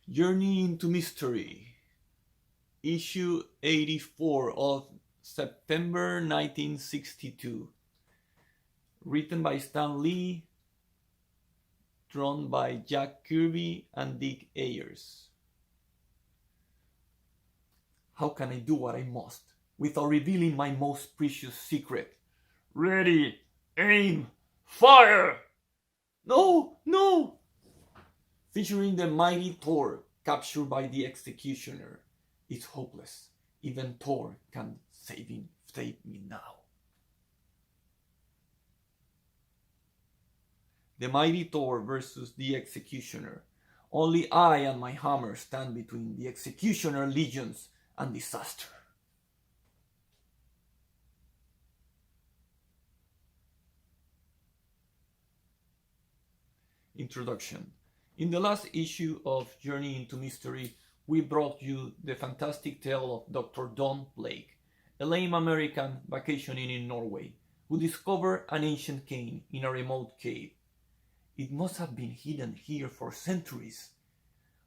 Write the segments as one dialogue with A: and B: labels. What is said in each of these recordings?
A: Journey into Mystery, issue 84 of September 1962. Written by Stan Lee, drawn by Jack Kirby and Dick Ayers. How can I do what I must without revealing my most precious secret? Ready, aim, fire! No, no! Featuring the mighty Thor captured by the executioner. It's hopeless. Even Thor can't save me now. The mighty Thor versus the executioner. Only I and my hammer stand between the executioner legions and disaster. Introduction. In the last issue of Journey into Mystery, we brought you the fantastic tale of Dr. Don Blake, a lame American vacationing in Norway, who discovered an ancient cane in a remote cave. It must have been hidden here for centuries.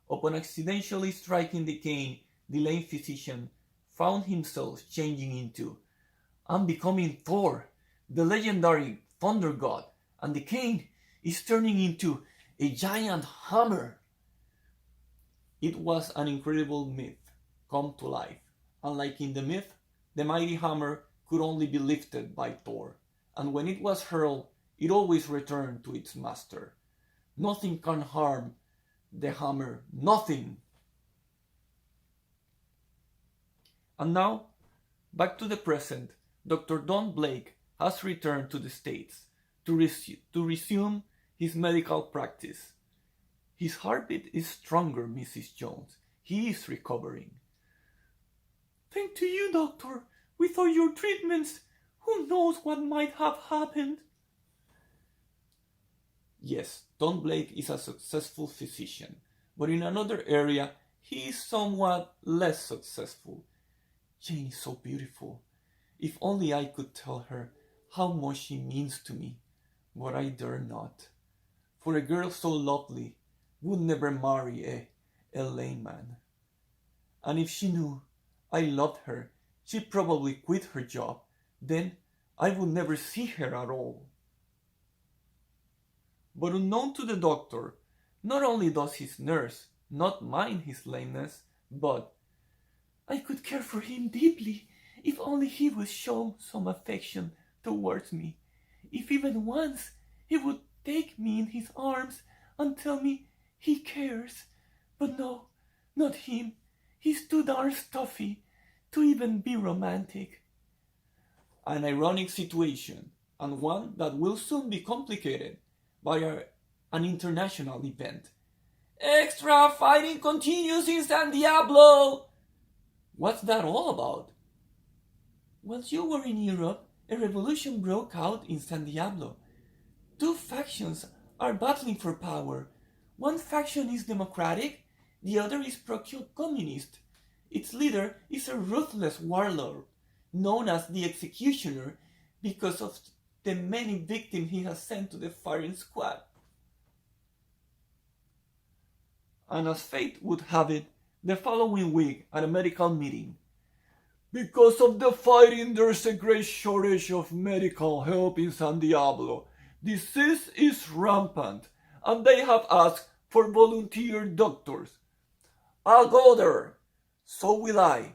A: Upon accidentally striking the cane, the lame physician found himself changing into and becoming Thor, the legendary thunder god, and the cane is turning into a giant hammer. It was an incredible myth come to life. Unlike in the myth, the mighty hammer could only be lifted by Thor, and when it was hurled, it always returned to its master. Nothing can harm the hammer, nothing. And now, back to the present, Dr. Don Blake has returned to the States to resume his medical practice. His heartbeat is stronger, Mrs. Jones. He is recovering. Thanks to you, doctor. Without your treatments, who knows what might have happened? Yes, Don Blake is a successful physician, but in another area, he is somewhat less successful. Jane is so beautiful. If only I could tell her how much she means to me, but I dare not. For a girl so lovely would never marry a layman. And if she knew I loved her, she'd probably quit her job. Then I would never see her at all. But unknown to the doctor, not only does his nurse not mind his lameness, but I could care for him deeply if only he would show some affection towards me. If even once he would take me in his arms and tell me he cares. But no, not him. He's too darn stuffy to even be romantic. An ironic situation, and one that will soon be complicated by an international event. Extra fighting continues in San Diablo! What's that all about? While you were in Europe, a revolution broke out in San Diablo. Two factions are battling for power. One faction is democratic, the other is pro-communist. Its leader is a ruthless warlord, known as the Executioner, because of the many victims he has sent to the firing squad. And as fate would have it, the following week at a medical meeting, because of the fighting, there's a great shortage of medical help in San Diablo. Disease is rampant, and they have asked for volunteer doctors. I'll go there. So will I.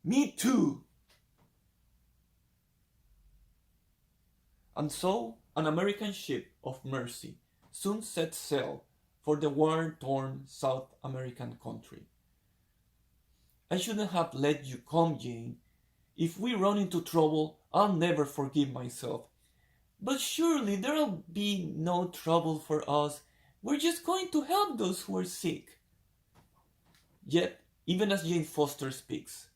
A: Me too. And so, an American ship of mercy soon set sail for the war-torn South American country. I shouldn't have let you come, Jane. If we run into trouble, I'll never forgive myself. But surely there'll be no trouble for us. We're just going to help those who are sick. Yet, even as Jane Foster speaks,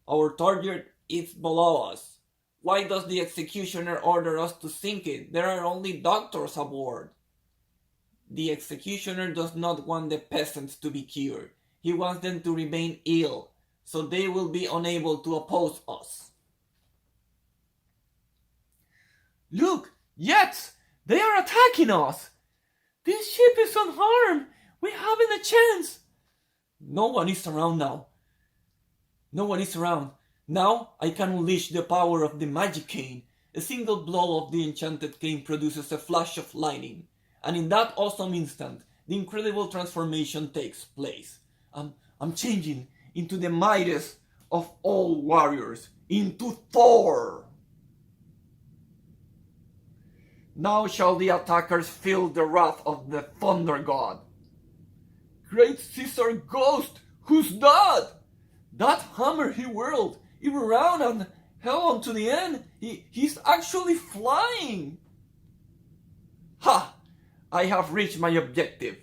A: our target is below us. Why does the executioner order us to sink it? There are only doctors aboard. The executioner does not want the peasants to be cured. He wants them to remain ill, so they will be unable to oppose us. Look, yet they are attacking us. This ship is unharmed. We haven't a chance! No one is around now. No one is around. Now I can unleash the power of the magic cane. A single blow of the enchanted cane produces a flash of lightning, and in that awesome instant, the incredible transformation takes place. I'm changing into the mightiest of all warriors, into Thor! Now shall the attackers feel the wrath of the Thunder God. Great Caesar Ghost, who's that? That hammer he whirled, he ran and held on to the end. He's actually flying. Ha! I have reached my objective.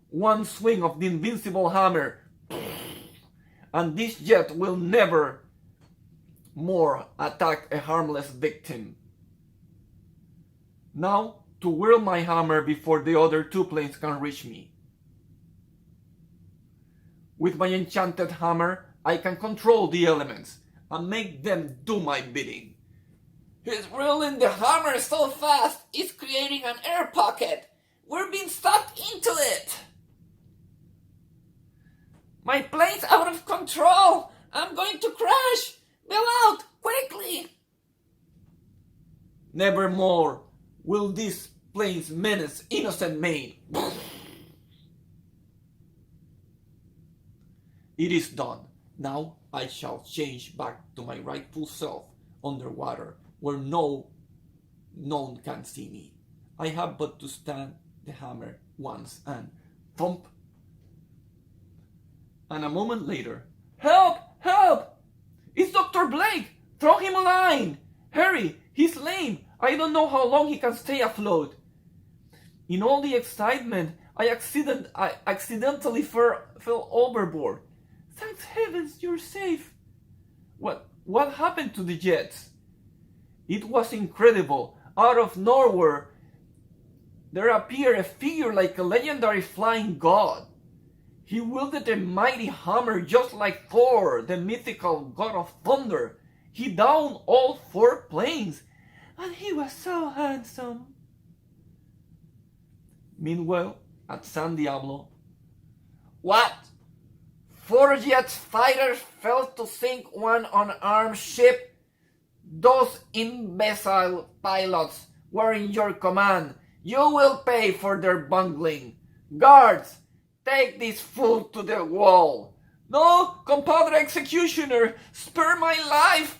A: One swing of the invincible hammer, and this jet will never more attack a harmless victim. Now, to whirl my hammer before the other two planes can reach me. With my enchanted hammer, I can control the elements and make them do my bidding. He's whirling the hammer so fast, it's creating an air pocket. We're being sucked into it. My plane's out of control. I'm going to crash. Bail out, quickly. Nevermore will these planes menace innocent Maine. It is done. Now I shall change back to my rightful self underwater, where no one can see me. I have but to stand the hammer once and thump. And a moment later, help! Help! It's Dr. Blake! Throw him a line! Hurry! He's lame! I don't know how long he can stay afloat. In all the excitement, I accidentally fell overboard. Thank heavens you're safe. What happened to the jets? It was incredible. Out of nowhere, there appeared a figure like a legendary flying god. He wielded a mighty hammer just like Thor, the mythical god of thunder. He downed all 4 planes, and he was so handsome. Meanwhile, at San Diablo, what? 4 jet fighters failed to sink one unarmed ship? Those imbecile pilots were in your command. You will pay for their bungling. Guards, take this fool to the wall. No, compadre executioner, spare my life.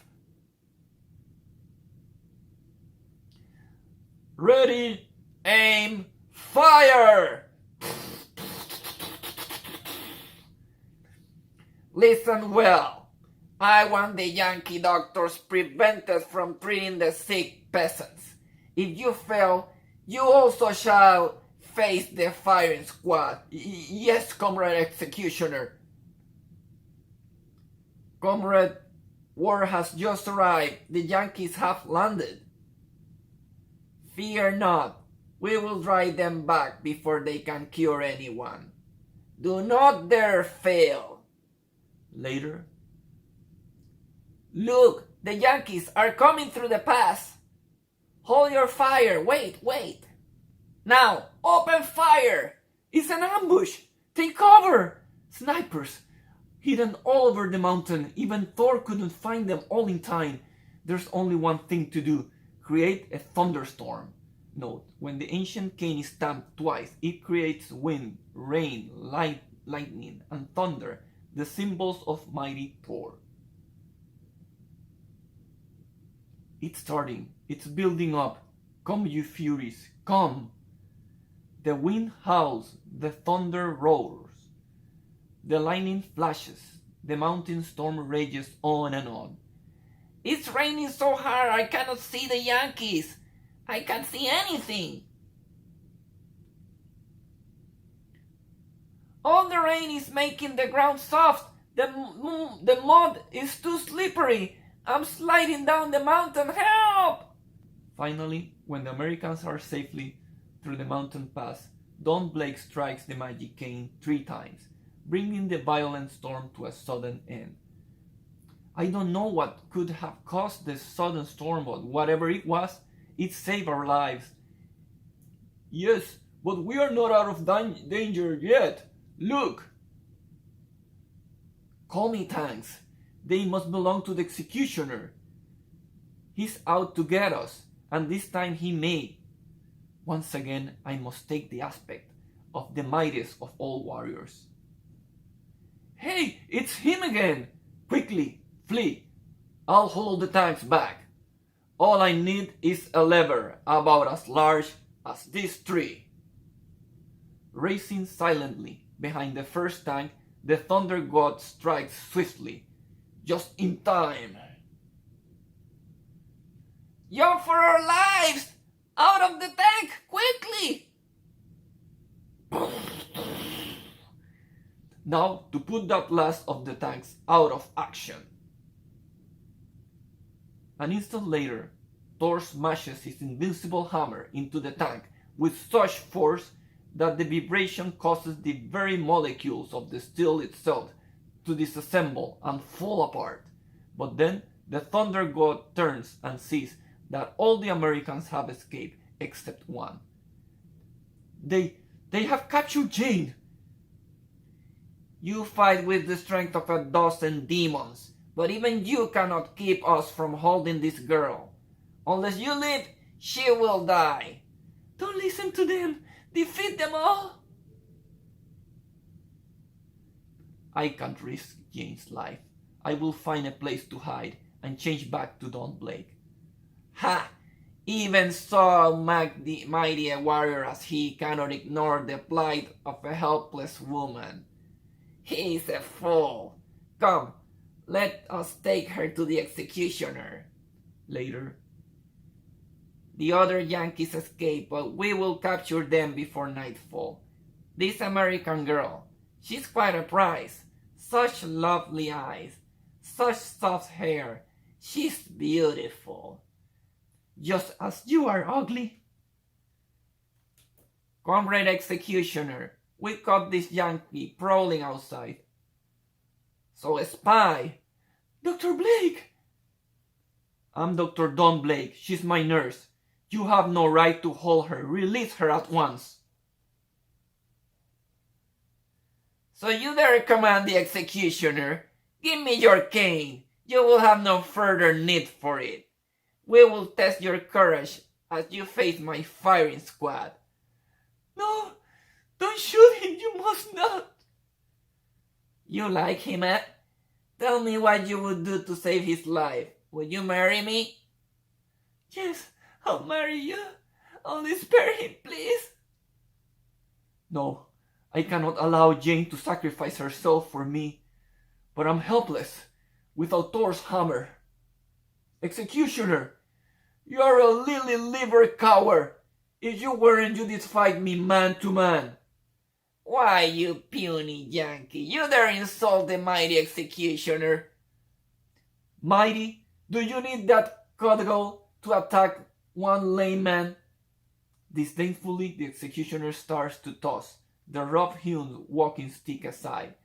A: Ready, aim, fire! Listen well. I want the Yankee doctors prevented from treating the sick peasants. If you fail, you also shall face the firing squad. Yes, comrade executioner. Comrade, word has just arrived. The Yankees have landed. Fear not. We will drive them back before they can cure anyone. Do not dare fail. Later. Look, the Yankees are coming through the pass. Hold your fire. Wait. Now, open fire. It's an ambush. Take cover. Snipers hidden all over the mountain. Even Thor couldn't find them all in time. There's only one thing to do. Create a thunderstorm. Note, when the ancient cane is stamped twice, it creates wind, rain, lightning, and thunder, the symbols of mighty Thor. It's starting. It's building up. Come, you furies, come. The wind howls, the thunder roars. The lightning flashes, the mountain storm rages on and on. It's raining so hard I cannot see the Yankees. I can't see anything. All the rain is making the ground soft. The mud is too slippery. I'm sliding down the mountain. Help! Finally, when the Americans are safely through the mountain pass, Don Blake strikes the magic cane 3 times, bringing the violent storm to a sudden end. I don't know what could have caused this sudden storm, but whatever it was, it saved our lives. Yes, but we are not out of danger yet. Look! Call me tanks. They must belong to the executioner. He's out to get us, and this time he may. Once again, I must take the aspect of the mightiest of all warriors. Hey, it's him again! Quickly, flee! I'll hold the tanks back. All I need is a lever about as large as this tree. Racing silently behind the first tank, the Thunder God strikes swiftly, just in time. You're for our lives! Out of the tank, quickly! Now to put that last of the tanks out of action. An instant later, Thor smashes his invincible hammer into the tank with such force that the vibration causes the very molecules of the steel itself to disassemble and fall apart. But then the Thunder God turns and sees that all the Americans have escaped except one. They have captured Jane. You fight with the strength of a dozen demons, but even you cannot keep us from holding this girl. Unless you live, she will die. Don't listen to them. Defeat them all. I can't risk Jane's life. I will find a place to hide and change back to Don Blake. Ha! Even so mighty a warrior as he cannot ignore the plight of a helpless woman. He is a fool. Come, let us take her to the executioner. Later. The other Yankees escape, but we will capture them before nightfall. This American girl, she's quite a prize. Such lovely eyes, such soft hair. She's beautiful. Just as you are ugly. Comrade Executioner, we caught this Yankee prowling outside. So a spy. Dr. Blake! I'm Dr. Don Blake. She's my nurse. You have no right to hold her. Release her at once. So you dare command the executioner? Give me your cane. You will have no further need for it. We will test your courage as you face my firing squad. No, don't shoot him. You must not. You like him, eh? Tell me what you would do to save his life. Would you marry me? Yes, I'll marry you. Only spare him, please. No, I cannot allow Jane to sacrifice herself for me. But I'm helpless, without Thor's hammer. Executioner, you are a lily-livered coward. If you weren't, you'd fight me man to man. Why, you puny Yankee, you dare insult the mighty executioner. Mighty? Do you need that cudgel to attack one lame man? Disdainfully, the executioner starts to toss the rough-hewn walking stick aside,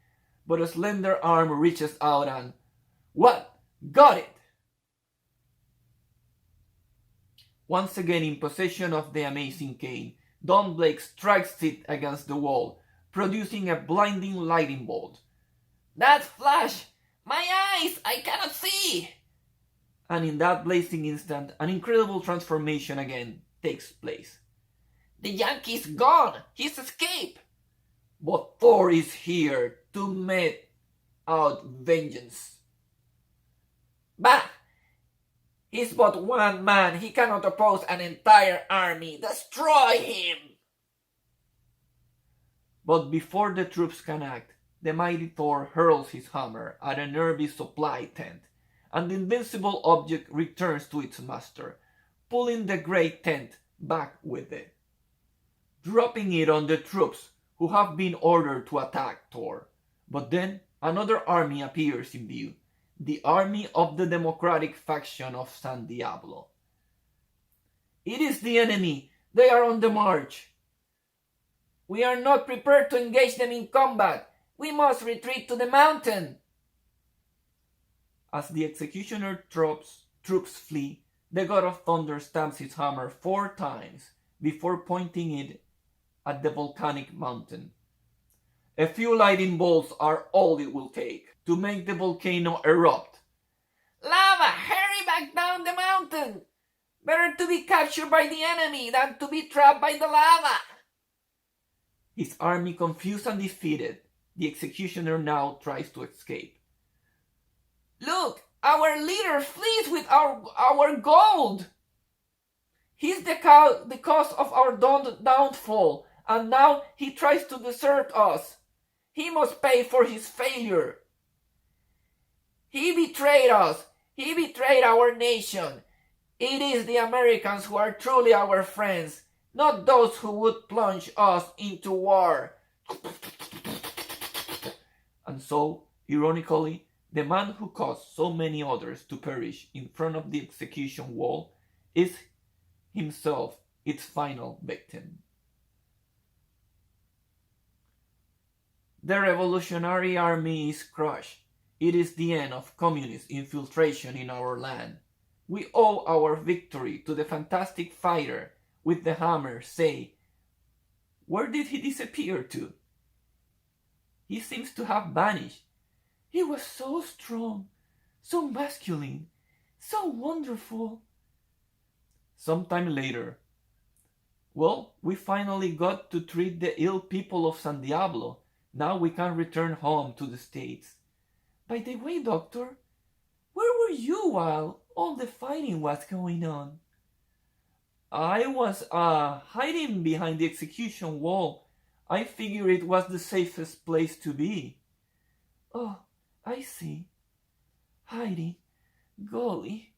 A: but a slender arm reaches out and... What? Got it! Once again in possession of the amazing cane, Don Blake strikes it against the wall, producing a blinding lightning bolt. That flash! My eyes! I cannot see! And in that blazing instant, an incredible transformation again takes place. The Yankee's gone! He's escaped! But Thor is here to mete out vengeance. Bah! He's but one man. He cannot oppose an entire army. Destroy him! But before the troops can act, the mighty Thor hurls his hammer at a nearby supply tent, and the invincible object returns to its master, pulling the great tent back with it, dropping it on the troops who have been ordered to attack Thor. But then another army appears in view, the army of the Democratic faction of San Diablo. It is the enemy. They are on the march. We are not prepared to engage them in combat. We must retreat to the mountain. As the executioner troops flee, the God of Thunder stamps his hammer 4 times before pointing it at the volcanic mountain. A few lightning bolts are all it will take to make the volcano erupt.
B: Lava, hurry back down the mountain! Better to be captured by the enemy than to be trapped by the lava!
A: His army confused and defeated, the executioner now tries to escape.
B: Look, our leader flees with our gold! He's the cause of our downfall, and now he tries to desert us. He must pay for his failure. He betrayed us. He betrayed our nation. It is the Americans who are truly our friends, not those who would plunge us into war.
A: And so, ironically, the man who caused so many others to perish in front of the execution wall is himself its final victim. The Revolutionary Army is crushed. It is the end of communist infiltration in our land. We owe our victory to the fantastic fighter with the hammer. Say, where did he disappear to? He seems to have vanished. He was so strong, so masculine, so wonderful. Sometime later, well, we finally got to treat the ill people of San Diablo. Now we can return home to the States. By the way, Doctor, where were you while all the fighting was going on? I was hiding behind the execution wall. I figured it was the safest place to be. Oh, I see. Hiding. Golly.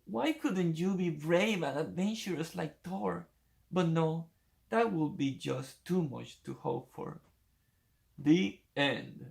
A: Why couldn't you be brave and adventurous like Thor? But no, that would be just too much to hope for. The end.